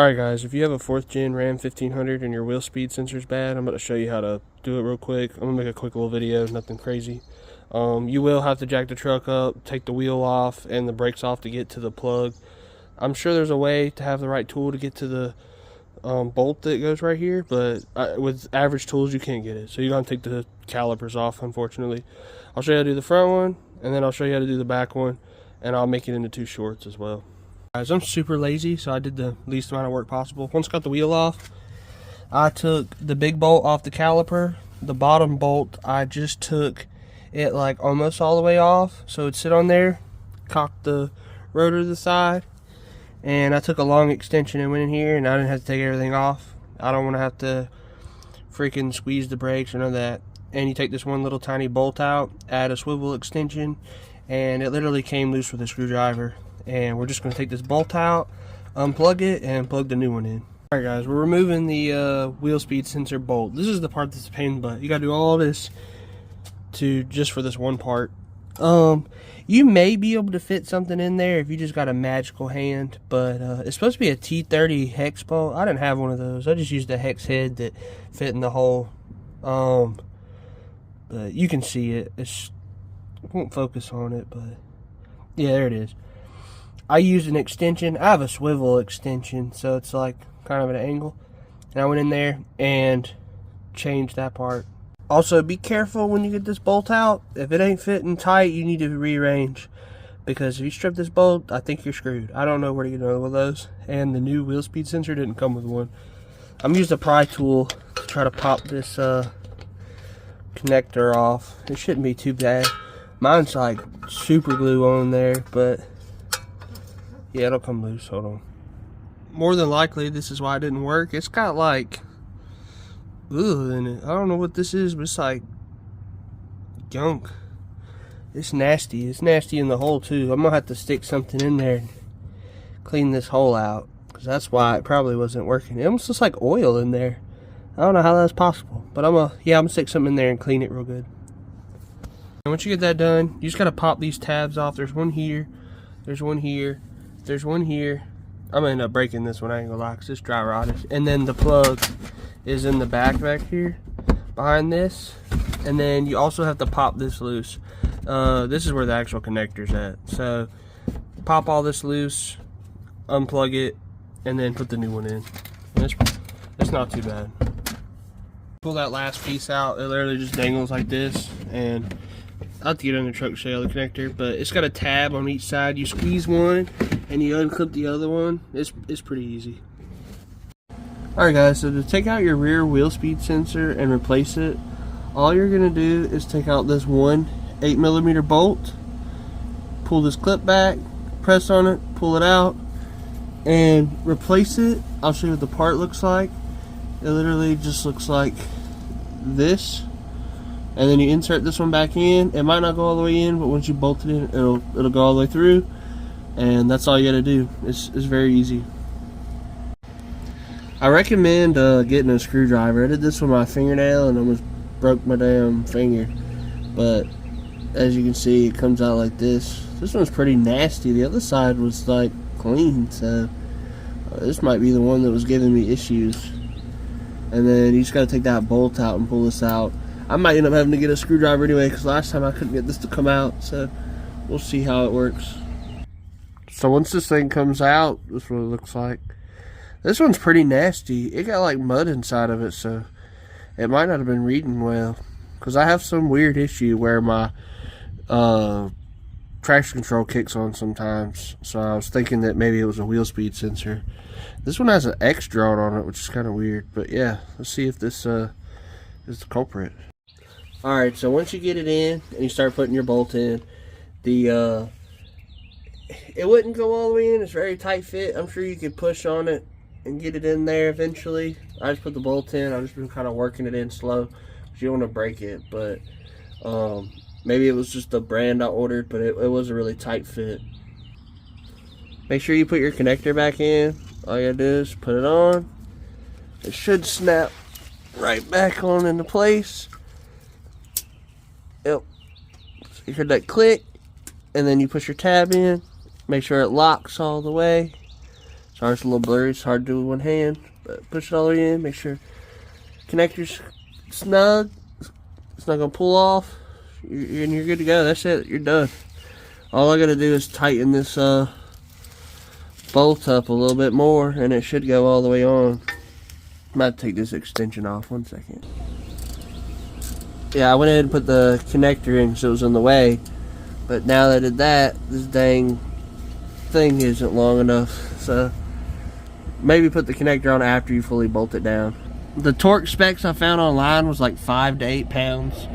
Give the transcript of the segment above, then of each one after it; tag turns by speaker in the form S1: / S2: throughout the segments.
S1: Alright guys, if you have a 4th gen Ram 1500 and your wheel speed sensor is bad, I'm going to show you how to do it real quick. I'm going to make a quick little video, nothing crazy. You will have to jack the truck up, take the wheel off and the brakes off to get to the plug. I'm sure there's a way to have the right tool to get to the bolt that goes right here, but with average tools you can't get it. So you're going to take the calipers off, unfortunately. I'll show you how to do the front one, and then I'll show you how to do the back one, and I'll make it into 2 shorts as well. Guys, I'm super lazy, so I did the least amount of work possible. Once I got the wheel off, I took the big bolt off the caliper. The bottom bolt, I just took it like almost all the way off, so it'd sit on there, cocked the rotor to the side, and I took a long extension and went in here, and I didn't have to take everything off. I don't want to have to freaking squeeze the brakes or none of that. And you take this one little tiny bolt out, add a swivel extension, and it literally came loose with a screwdriver. And we're just going to take this bolt out, unplug it, and plug the new one in. Alright guys, we're removing the wheel speed sensor bolt. This is the part that's a pain in the butt. You got to do all this just for this one part. You may be able to fit something in there if you just got a magical hand, but it's supposed to be a T30 hex bolt. I didn't have one of those. I just used a hex head that fit in the hole. But you can see it. I won't focus on it, but yeah, there it is. I used an extension. I have a swivel extension, so it's like kind of an angle. And I went in there and changed that part. Also, be careful when you get this bolt out. If it ain't fitting tight, you need to rearrange. Because if you strip this bolt, I think you're screwed. I don't know where to get another one of those. And the new wheel speed sensor didn't come with one. I'm using a pry tool to try to pop this connector off. It shouldn't be too bad. Mine's like super glue on there, but yeah, it'll come loose. Hold on. More than likely, this is why it didn't work. It's got like in it. I don't know what this is, but it's like gunk. It's nasty. It's nasty in the hole too. I'm gonna have to stick something in there and clean this hole out, because that's why it probably wasn't working. It almost looks like oil in there. I don't know how that's possible, but I'm gonna stick something in there and clean it real good. And once you get that done, you just gotta pop these tabs off. There's one here. There's one here. There's one here. I'm gonna end up breaking this one, I ain't gonna lie, because it's dry rotted. And then the plug is in the back here, behind this. And then you also have to pop this loose. This is where the actual connector's at. So pop all this loose, unplug it, and then put the new one in. And it's not too bad. Pull that last piece out. It literally just dangles like this, and I'll have to get on the truck to show you the connector, but it's got a tab on each side. You squeeze one and you unclip the other one. It's pretty easy. Alright guys, so to take out your rear wheel speed sensor and replace it, all you're going to do is take out this one 8mm bolt, pull this clip back, press on it, pull it out, and replace it. I'll show you what the part looks like. It literally just looks like this. And then you insert this one back in. It might not go all the way in, but once you bolt it in, it'll go all the way through. And that's all you gotta do. It's very easy. I recommend getting a screwdriver. I did this with my fingernail and almost broke my damn finger. But as you can see, it comes out like this. This one's pretty nasty. The other side was like clean, so this might be the one that was giving me issues. And then you just gotta take that bolt out and pull this out. I might end up having to get a screwdriver anyway, because last time I couldn't get this to come out, so we'll see how it works. So once this thing comes out, this is what it looks like. This one's pretty nasty. It got like mud inside of it, so it might not have been reading well. Because I have some weird issue where my traction control kicks on sometimes, so I was thinking that maybe it was a wheel speed sensor. This one has an X drawn on it, which is kind of weird, but yeah, let's see if this is the culprit. Alright, so once you get it in and you start putting your bolt in, it wouldn't go all the way in. It's very tight fit. I'm sure you could push on it and get it in there eventually. I just put the bolt in. I've just been kind of working it in slow because you don't want to break it, but maybe it was just the brand I ordered, but it was a really tight fit. Make sure you put your connector back in. All you gotta do is put it on. It should snap right back on into place. Yep. So you heard that click, and then you push your tab in. Make sure it locks all the way. Sorry it's a little blurry, it's hard to do with one hand, but push it all the way in, make sure connector's snug, it's not going to pull off, and you're good to go. That's it, you're done. All I got to do is tighten this bolt up a little bit more, and it should go all the way on. I might take this extension off, 1 second. Yeah, I went ahead and put the connector in because it was in the way, but now that I did that, this dang thing isn't long enough, so maybe put the connector on after you fully bolt it down. The torque specs I found online was like 5 to 8 pounds.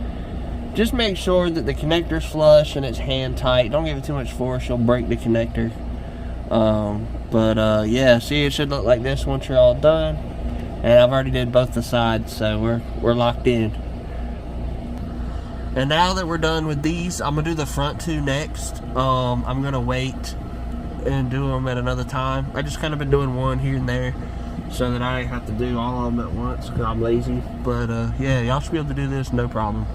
S1: Just make sure that the connector's flush and it's hand tight. Don't give it too much force, you'll break the connector. Yeah, see, it should look like this once you're all done. And I've already did both the sides, so we're locked in. And now that we're done with these, I'm gonna do the front two next. I'm gonna wait and do them at another time. I just kind of been doing one here and there so that I have to do all of them at once because I'm lazy. But yeah, y'all should be able to do this no problem.